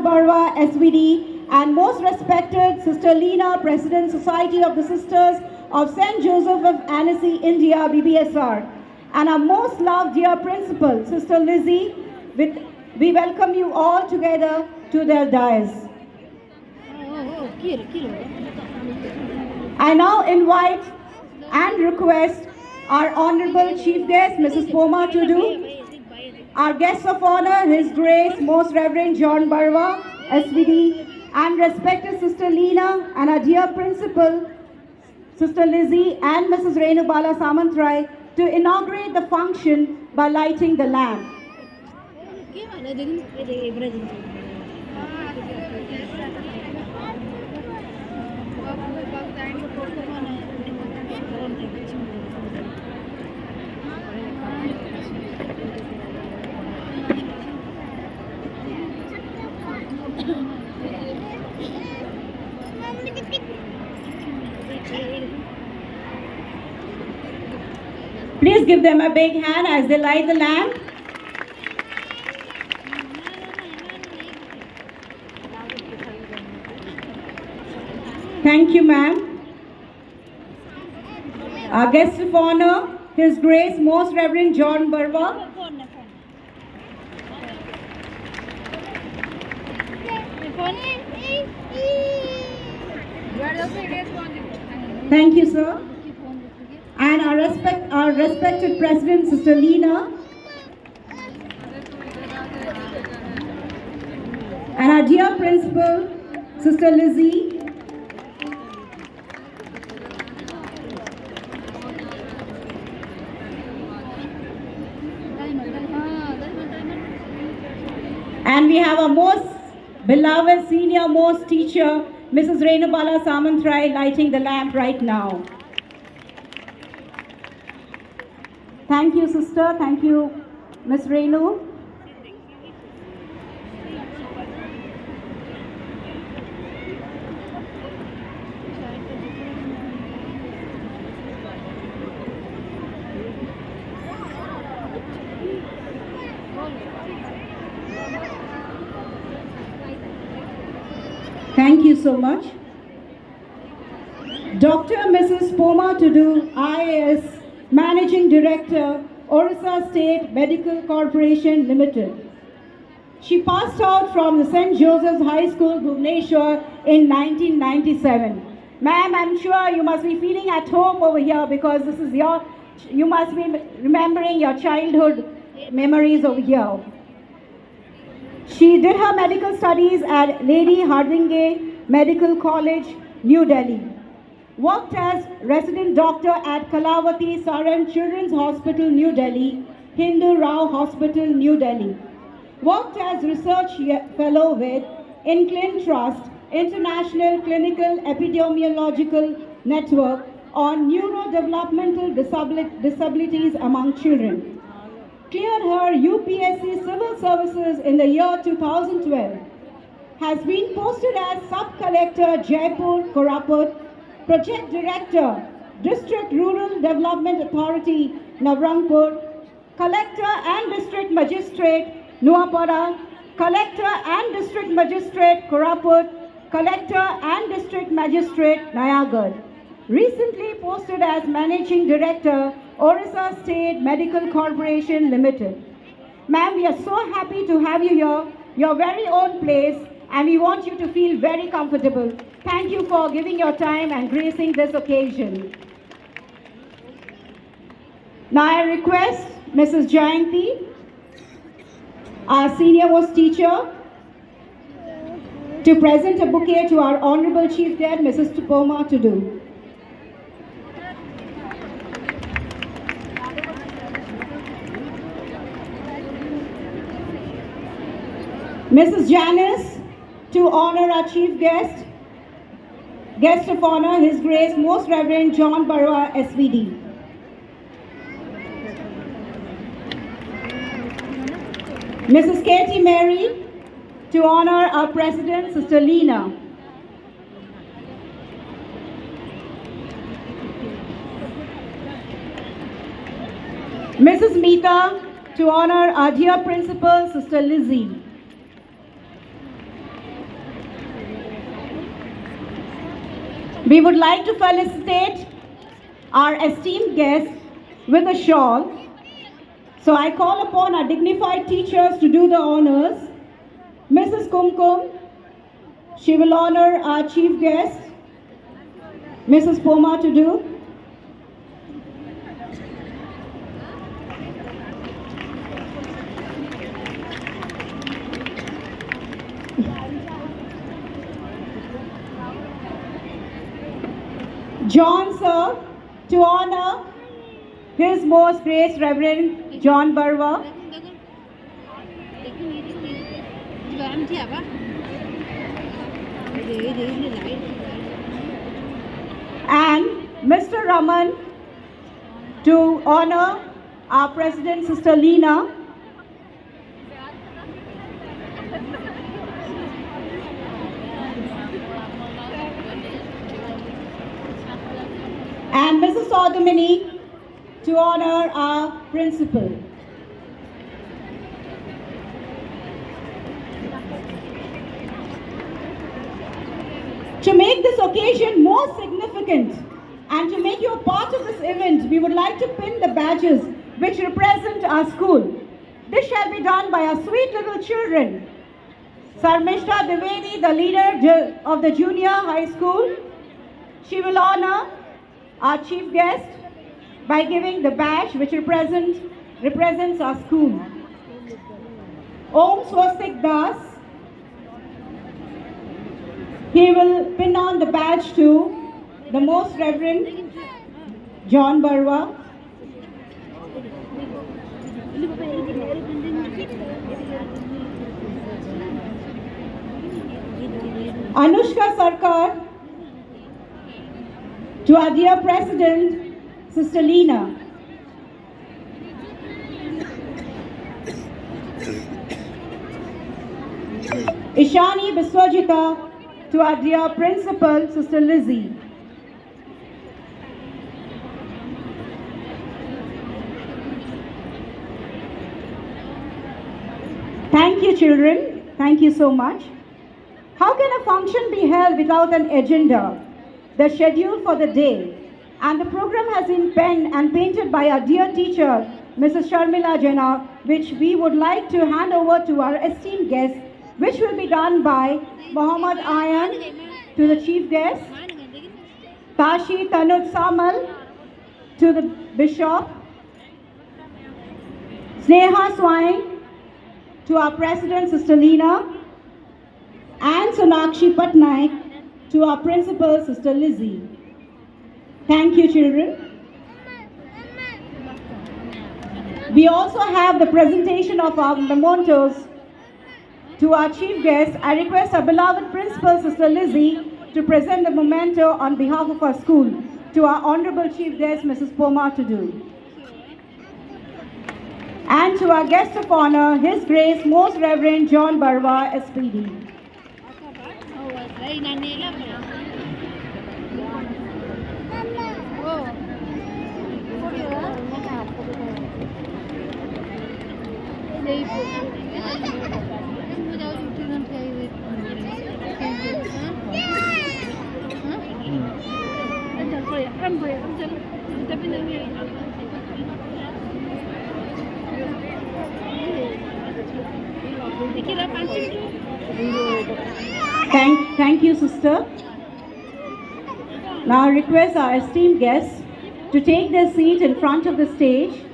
Barwa, SVD, and most respected Sister Leena, President, Society of the Sisters of St. Joseph of Annecy, India, BBSR, and our most loved dear Principal, Sister Lizzie, we welcome you all together to their dais. I now invite and request our Honorable Chief Guest, Mrs. Poma Tudu, our guests of honor, His Grace, Most Reverend John Barwa, SVD, and respected Sister Leena, and our dear Principal, Sister Lizzie, and Mrs. Renubala Samantrai, to inaugurate the function by lighting the lamp. Please give them a big hand as they light the lamp. Thank you, ma'am. Our guest of honor, His Grace, Most Reverend John Barwa. Thank you, sir. And our respected President, Sister Leena. And our dear Principal, Sister Lizzie. And we have our most beloved senior most teacher, Mrs. Renubala Samantrai, lighting the lamp right now. Thank you, sister. Thank you, Ms. Renu. Thank you so much. Dr. Mrs. Poma Tudu, IAS, Managing Director, Orissa State Medical Corporation Limited. She passed out from the St. Joseph's High School, Bhubaneswar in 1997. Ma'am, I'm sure you must be feeling at home over here because this is you must be remembering your childhood memories over here. She did her medical studies at Lady Hardinge Medical College, New Delhi. Worked as resident doctor at Kalavati Saran Children's Hospital, New Delhi, Hindu Rao Hospital, New Delhi. Worked as research fellow with INCLIN Trust, International Clinical Epidemiological Network on neurodevelopmental disabilities among children. Cleared her UPSC Civil Services in the year 2012. Has been posted as Sub-Collector, Jaipur, Koraput, Project Director, District Rural Development Authority, Navrangpur, Collector and District Magistrate, Nuapara, Collector and District Magistrate, Koraput, Collector and District Magistrate, Nayagarh. Recently posted as Managing Director, Orissa State Medical Corporation Limited. Ma'am, we are so happy to have you here, your very own place, and we want you to feel very comfortable. Thank you for giving your time and gracing this occasion. Now I request Mrs. Jayanti, our senior most teacher, to present a bouquet to our Honorable Chief Guest, Mrs. Poma Tudu. Mrs. Janice, to honor our Chief Guest, Guest of Honor, His Grace, Most Reverend John Barwa, SVD. Mrs. Katie Mary, to honor our President, Sister Leena. Mrs. Meeta, to honor our dear Principal, Sister Lizzie. We would like to felicitate our esteemed guest with a shawl. So I call upon our dignified teachers to do the honors. Mrs. Kumkum, she will honor our chief guest, Mrs. Poma to do. John, sir, to honor His Most Grace Reverend John Barwa. And Mr. Raman to honor our President, Sister Leena. And Mrs. Sodomini to honor our principal. To make this occasion more significant and to make you a part of this event, we would like to pin the badges which represent our school. This shall be done by our sweet little children. Sarmishta Divedi, the leader of the junior high school, she will honor our chief guest by giving the badge which represents our school. Om Swastik Das, he will pin on the badge to the Most Reverend John Barwa. Anushka Sarkar to our dear President, Sister Leena. Ishani Biswajita to our dear Principal, Sister Lizzie. Thank you, children. Thank you so much. How can a function be held without an agenda? The schedule for the day and the program has been penned and painted by our dear teacher, Mrs. Sharmila Jena, which we would like to hand over to our esteemed guest, which will be done by Muhammad Ayan to the chief guest, Tashi Tanud Samal to the bishop, Sneha Swain to our president, Sister Leena, and Sonakshi Patnaik to our principal, Sister Lizzie. Thank you, children. We also have the presentation of our mementos to our chief guest. I request our beloved principal, Sister Lizzie, to present the memento on behalf of our school to our honorable chief guest, Mrs. Poma to do. And to our guest of honor, His Grace Most Reverend John Barwa, SPD. Thank you, sister. Now I request our esteemed guests to take their seat in front of the stage.